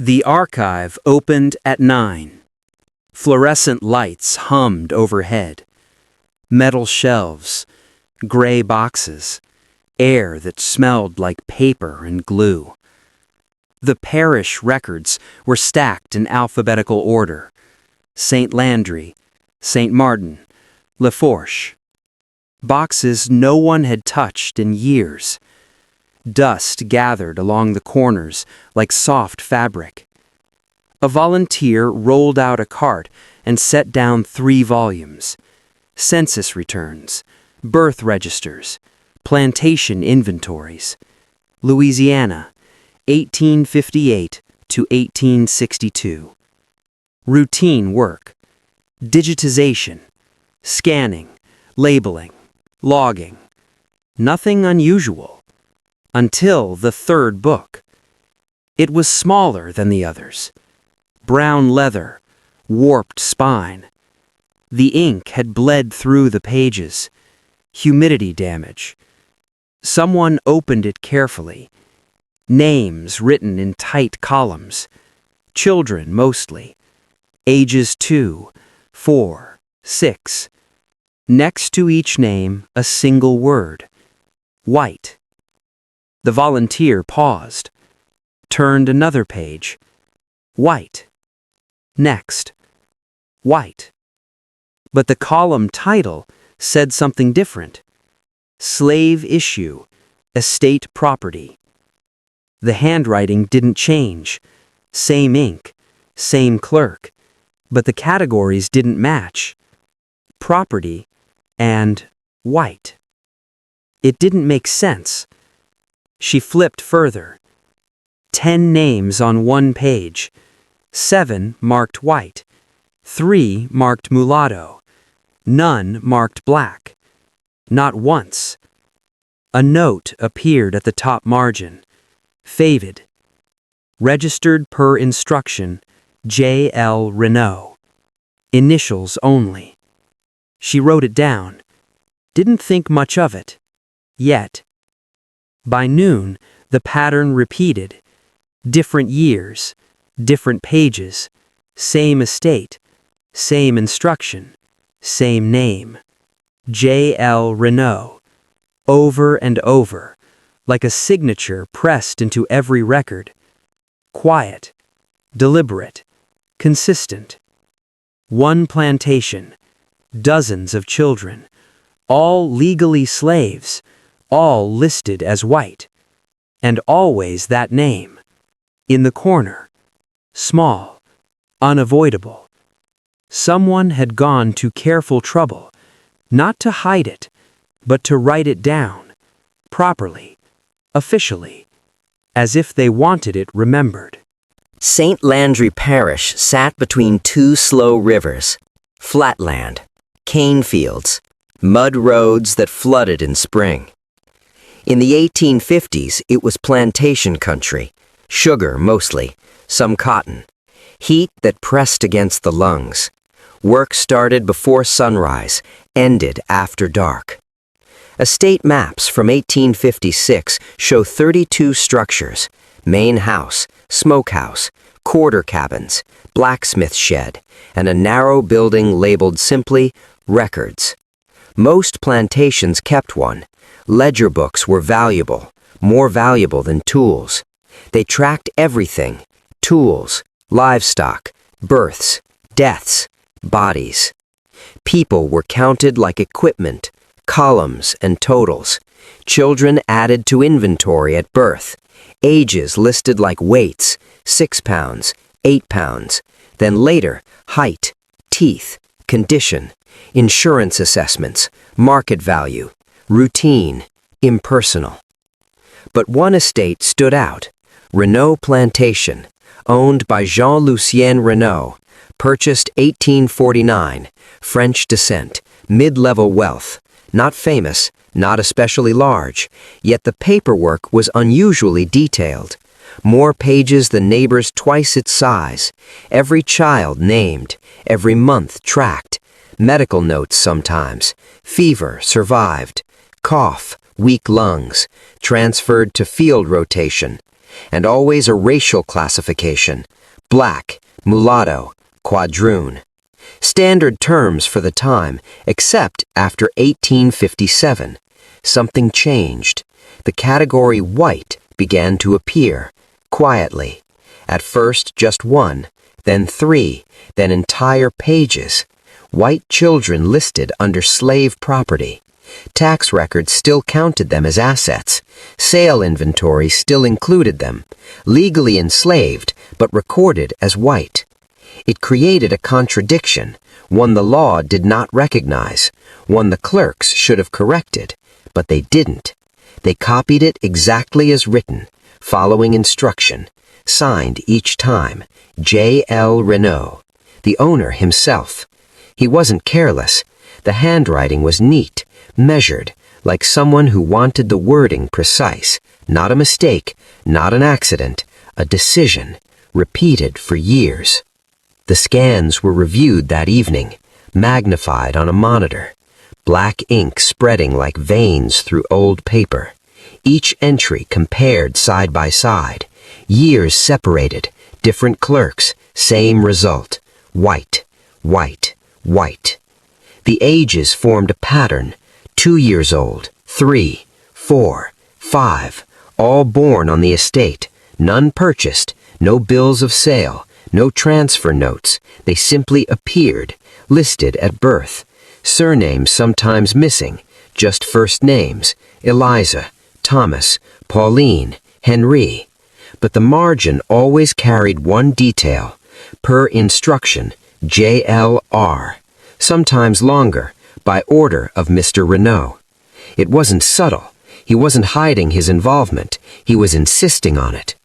The archive opened at 9. Fluorescent lights hummed overhead. Metal shelves, gray boxes, air that smelled like paper and glue. The parish records were stacked in alphabetical order. St. Landry, St. Martin, Lafourche. Boxes no one had touched in years. Dust gathered along the corners like soft fabric. A volunteer rolled out a cart and set down 3 volumes. Census returns, birth registers, plantation inventories. Louisiana, 1858 to 1862. Routine work, digitization, scanning, labeling, logging. Nothing unusual. Until the 3rd book. It was smaller than the others. Brown leather, warped spine. The ink had bled through the pages. Humidity damage. Someone opened it carefully. Names written in tight columns. Children mostly. Ages 2, 4, 6. Next to each name, a single word. White. The volunteer paused, turned another page. White. Next. White. But the column title said something different. Slave issue, estate property. The handwriting didn't change. Same ink, same clerk, but the categories didn't match. Property and white. It didn't make sense. She flipped further. 10 names on 1 page. 7 marked white. 3 marked mulatto. None marked black. Not once. A note appeared at the top margin. Faded. Registered per instruction, J.L. Renault. Initials only. She wrote it down. Didn't think much of it. Yet. By noon, the pattern repeated. Different years, different pages, same estate, same instruction, same name. J.L. Renault. Over and over, like a signature pressed into every record. Quiet, deliberate, consistent. 1 plantation, dozens of children, all legally slaves, all listed as white, and always that name, in the corner, small, unavoidable. Someone had gone to careful trouble, not to hide it, but to write it down, properly, officially, as if they wanted it remembered. St. Landry Parish sat between 2 slow rivers, flatland, cane fields, mud roads that flooded in spring. In the 1850s, it was plantation country, sugar mostly, some cotton, heat that pressed against the lungs. Work started before sunrise, ended after dark. Estate maps from 1856 show 32 structures: main house, smokehouse, quarter cabins, blacksmith shed, and a narrow building labeled simply records. Most plantations kept one. Ledger books were valuable, more valuable than tools. They tracked everything: tools, livestock, births, deaths, bodies. People were counted like equipment, columns and totals. Children added to inventory at birth. Ages listed like weights: 6 pounds, 8 pounds. Then later, height, teeth, condition, insurance assessments, market value, routine, impersonal. But one estate stood out: Renault Plantation, owned by Jean-Lucien Renault, purchased 1849, French descent, mid-level wealth, not famous, not especially large, yet the paperwork was unusually detailed. More pages than neighbors twice its size, every child named, every month tracked, medical notes sometimes, fever survived, cough, weak lungs, transferred to field rotation, and always a racial classification: black, mulatto, quadroon. Standard terms for the time, except after 1857. Something changed. The category white began to appear, quietly. At first just one, then three, then entire pages. White children listed under slave property. Tax records still counted them as assets. Sale inventory still included them. Legally enslaved, but recorded as white. It created a contradiction, one the law did not recognize, one the clerks should have corrected, but they didn't. They copied it exactly as written, following instruction, signed each time, J.L. Renault, the owner himself. He wasn't careless. The handwriting was neat, measured, like someone who wanted the wording precise, not a mistake, not an accident, a decision, repeated for years. The scans were reviewed that evening, magnified on a monitor, black ink spreading like veins through old paper. Each entry compared side by side, years separated, different clerks, same result: white, white, white. The ages formed a pattern: 2 years old, 3, 4, 5, all born on the estate, none purchased, no bills of sale, no transfer notes. They simply appeared, listed at birth. Surnames sometimes missing, just first names: Eliza, Thomas, Pauline, Henry. But the margin always carried one detail: per instruction, J.L.R., sometimes longer, by order of Mr. Renault. It wasn't subtle. He wasn't hiding his involvement. He was insisting on it.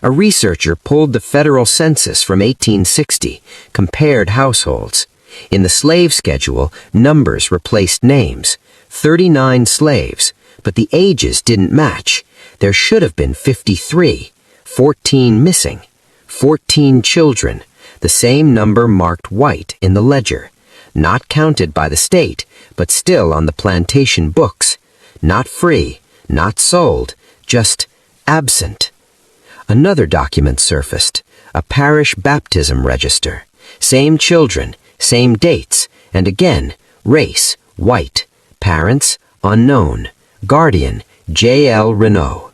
A researcher pulled the federal census from 1860, compared households. In the slave schedule, numbers replaced names. 39 slaves, but the ages didn't match. There should have been 53, 14 missing, 14 children, the same number marked white in the ledger. Not counted by the state, but still on the plantation books. Not free, not sold, just absent. Another document surfaced, a parish baptism register. Same children, same dates, and again, race, white, parents, unknown, guardian, J.L. Renault.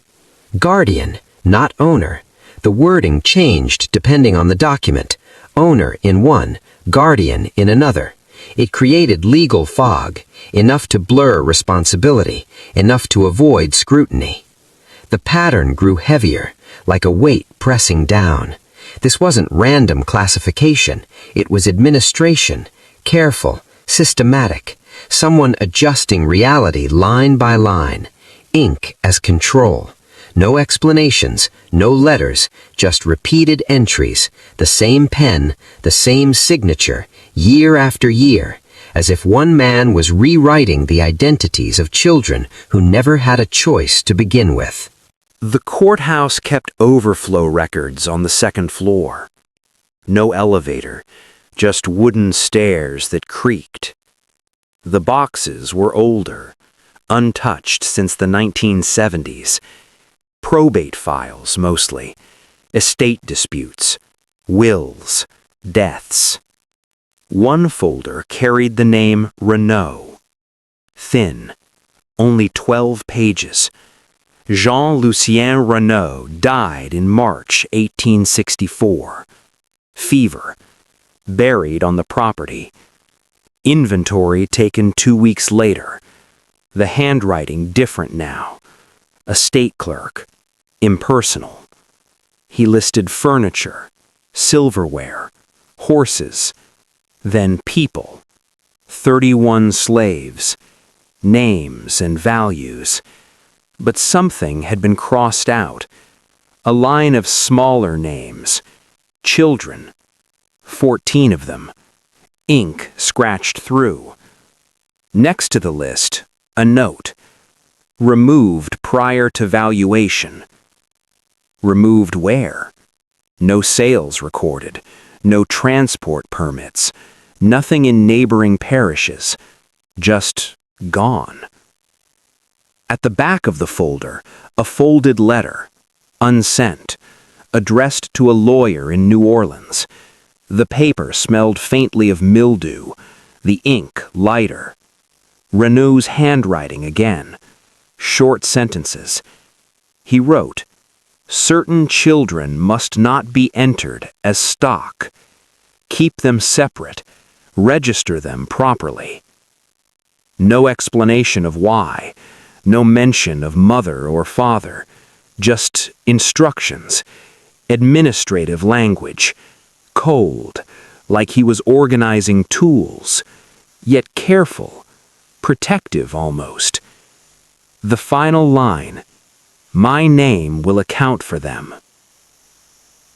Guardian, not owner. The wording changed depending on the document. Owner in one, guardian in another. It created legal fog, enough to blur responsibility, enough to avoid scrutiny. The pattern grew heavier, like a weight pressing down. This wasn't random classification. It was administration, careful, systematic, someone adjusting reality line by line, ink as control. No explanations, no letters, just repeated entries, the same pen, the same signature, year after year, as if one man was rewriting the identities of children who never had a choice to begin with. The courthouse kept overflow records on the second floor. No elevator, just wooden stairs that creaked. The boxes were older, untouched since the 1970s. Probate files, mostly. Estate disputes, wills, deaths. One folder carried the name Renault. Thin, only 12 pages. Jean-Lucien Renault died in March 1864. Fever. Buried on the property. Inventory taken 2 weeks later. The handwriting different now. Estate clerk. Impersonal. He listed furniture, silverware, horses, then people. 31 slaves, names and values. But something had been crossed out. A line of smaller names. Children. 14 of them. Ink scratched through. Next to the list, a note. Removed prior to valuation. Removed where? No sales recorded. No transport permits. Nothing in neighboring parishes. Just gone. At the back of the folder, a folded letter. unsent, addressed to a lawyer in New Orleans. The paper smelled faintly of mildew, the ink lighter. Renault's handwriting again. Short sentences. He wrote, "Certain children must not be entered as stock. Keep them separate. Register them properly." No explanation of why. No mention of mother or father. Just instructions. Administrative language. Cold, like he was organizing tools. Yet careful. Protective almost. The final line, "My name will account for them."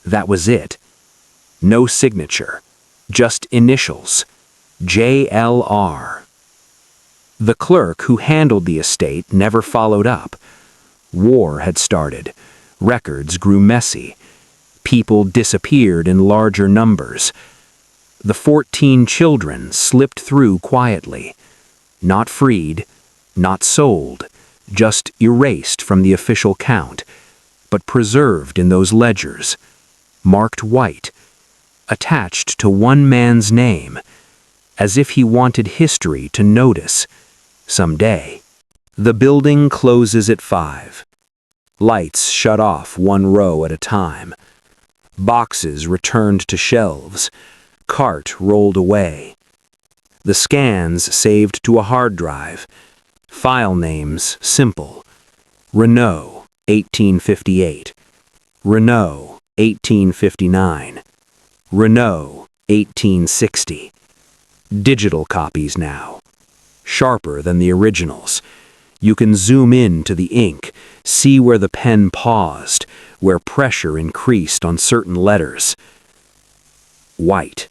That was it. No signature, just initials, JLR. The clerk who handled the estate never followed up. War had started. Records grew messy. People disappeared in larger numbers. The 14 children slipped through quietly. Not freed, not sold, just erased from the official count, but preserved in those ledgers, marked white, attached to one man's name, as if he wanted history to notice, someday. The building closes at 5. Lights shut off one row at a time. Boxes returned to shelves. Cart rolled away. The scans saved to a hard drive. File names simple. Renault, 1858. Renault, 1859. Renault, 1860. Digital copies now. Sharper than the originals. You can zoom in to the ink, see where the pen paused, where pressure increased on certain letters. White.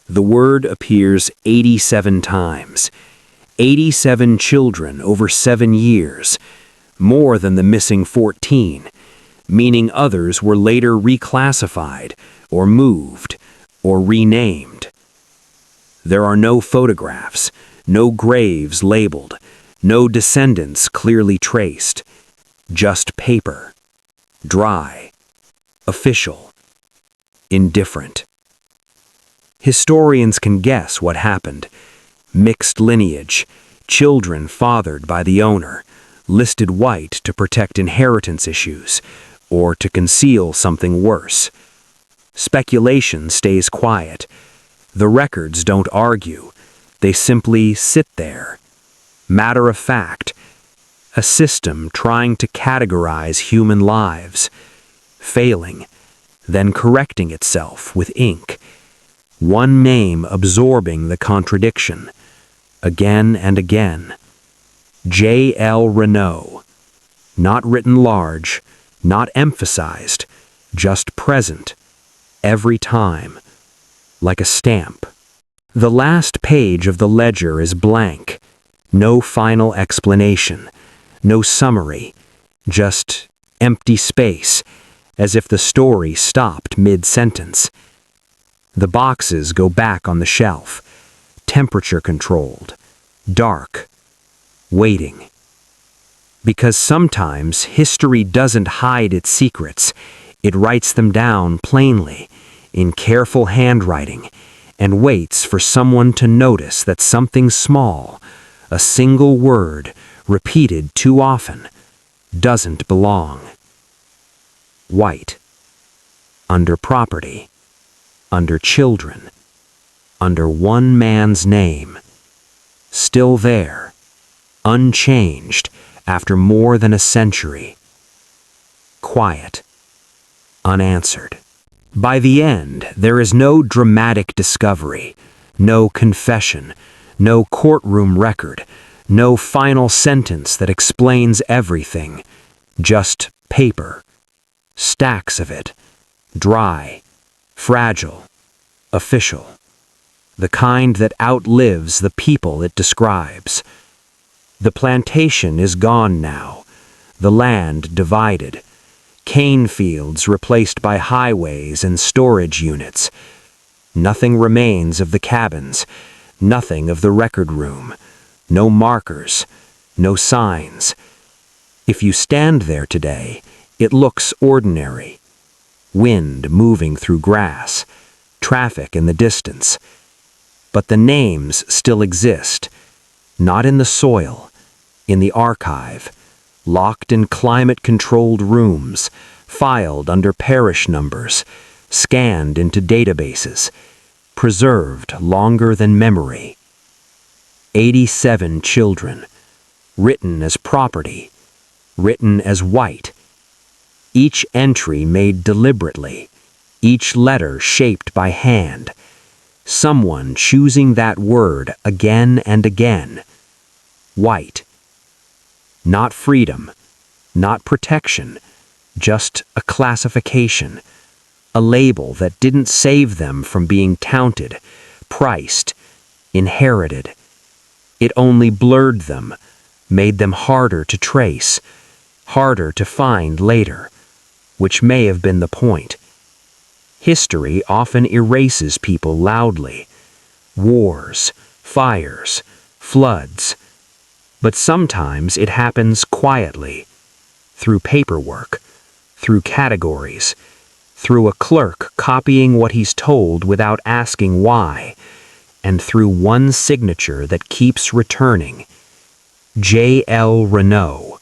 The word appears 87 times. 87 children over 7 years, more than the missing 14, meaning others were later reclassified, or moved, or renamed. There are no photographs, no graves labeled, no descendants clearly traced. Just paper. Dry. Official. Indifferent. Historians can guess what happened. Mixed lineage, children fathered by the owner, listed white to protect inheritance issues, or to conceal something worse. Speculation stays quiet. The records don't argue. They simply sit there. Matter of fact. A system trying to categorize human lives. Failing, then correcting itself with ink. One name absorbing the contradiction, again and again. J.L. Renault. Not written large, not emphasized, just present, every time, like a stamp. The last page of the ledger is blank, no final explanation, no summary, just empty space, as if the story stopped mid-sentence. The boxes go back on the shelf, temperature controlled, dark, waiting. Because sometimes history doesn't hide its secrets, it writes them down plainly, in careful handwriting, and waits for someone to notice that something small, a single word, repeated too often, doesn't belong. White. Under property. Under children, under one man's name, still there, unchanged after more than a century. Quiet, unanswered. By the end, there is no dramatic discovery, no confession, no courtroom record, no final sentence that explains everything, just paper, stacks of it, dry, fragile, official, the kind that outlives the people it describes. The plantation is gone now, the land divided, cane fields replaced by highways and storage units. Nothing remains of the cabins, nothing of the record room, no markers, no signs. If you stand there today, It looks ordinary. Wind moving through grass, traffic in the distance. But the names still exist, not in the soil, in the archive, locked in climate-controlled rooms, filed under parish numbers, scanned into databases, preserved longer than memory. 87 children, written as property, written as white. Each entry made deliberately, each letter shaped by hand, someone choosing that word again and again. White. Not freedom, not protection, just a classification, a label that didn't save them from being counted, priced, inherited. It only blurred them, made them harder to trace, harder to find later, which may have been the point. History often erases people loudly. Wars, fires, floods. But sometimes it happens quietly, through paperwork, through categories, through a clerk copying what he's told without asking why, and through one signature that keeps returning. J.L. Renault.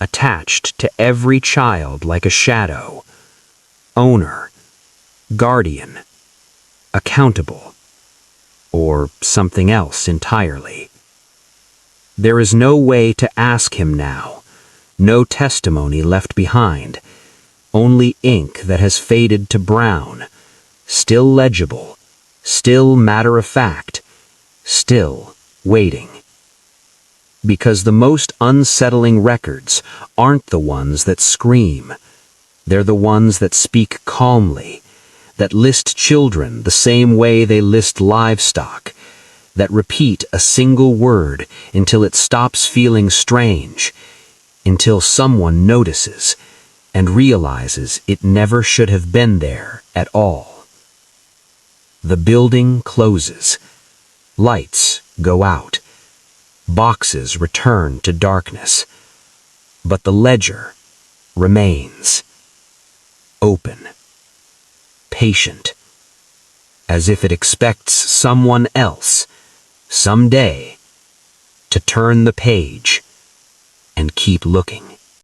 Attached to every child like a shadow. Owner. Guardian. Accountable. Or something else entirely. There is no way to ask him now, no testimony left behind, only ink that has faded to brown, still legible, still matter-of-fact, still waiting. Because the most unsettling records aren't the ones that scream. They're the ones that speak calmly, that list children the same way they list livestock, that repeat a single word until it stops feeling strange, until someone notices and realizes it never should have been there at all. The building closes. Lights go out. Boxes return to darkness. But the ledger remains. Open. Patient. As if it expects someone else, someday, to turn the page and keep looking.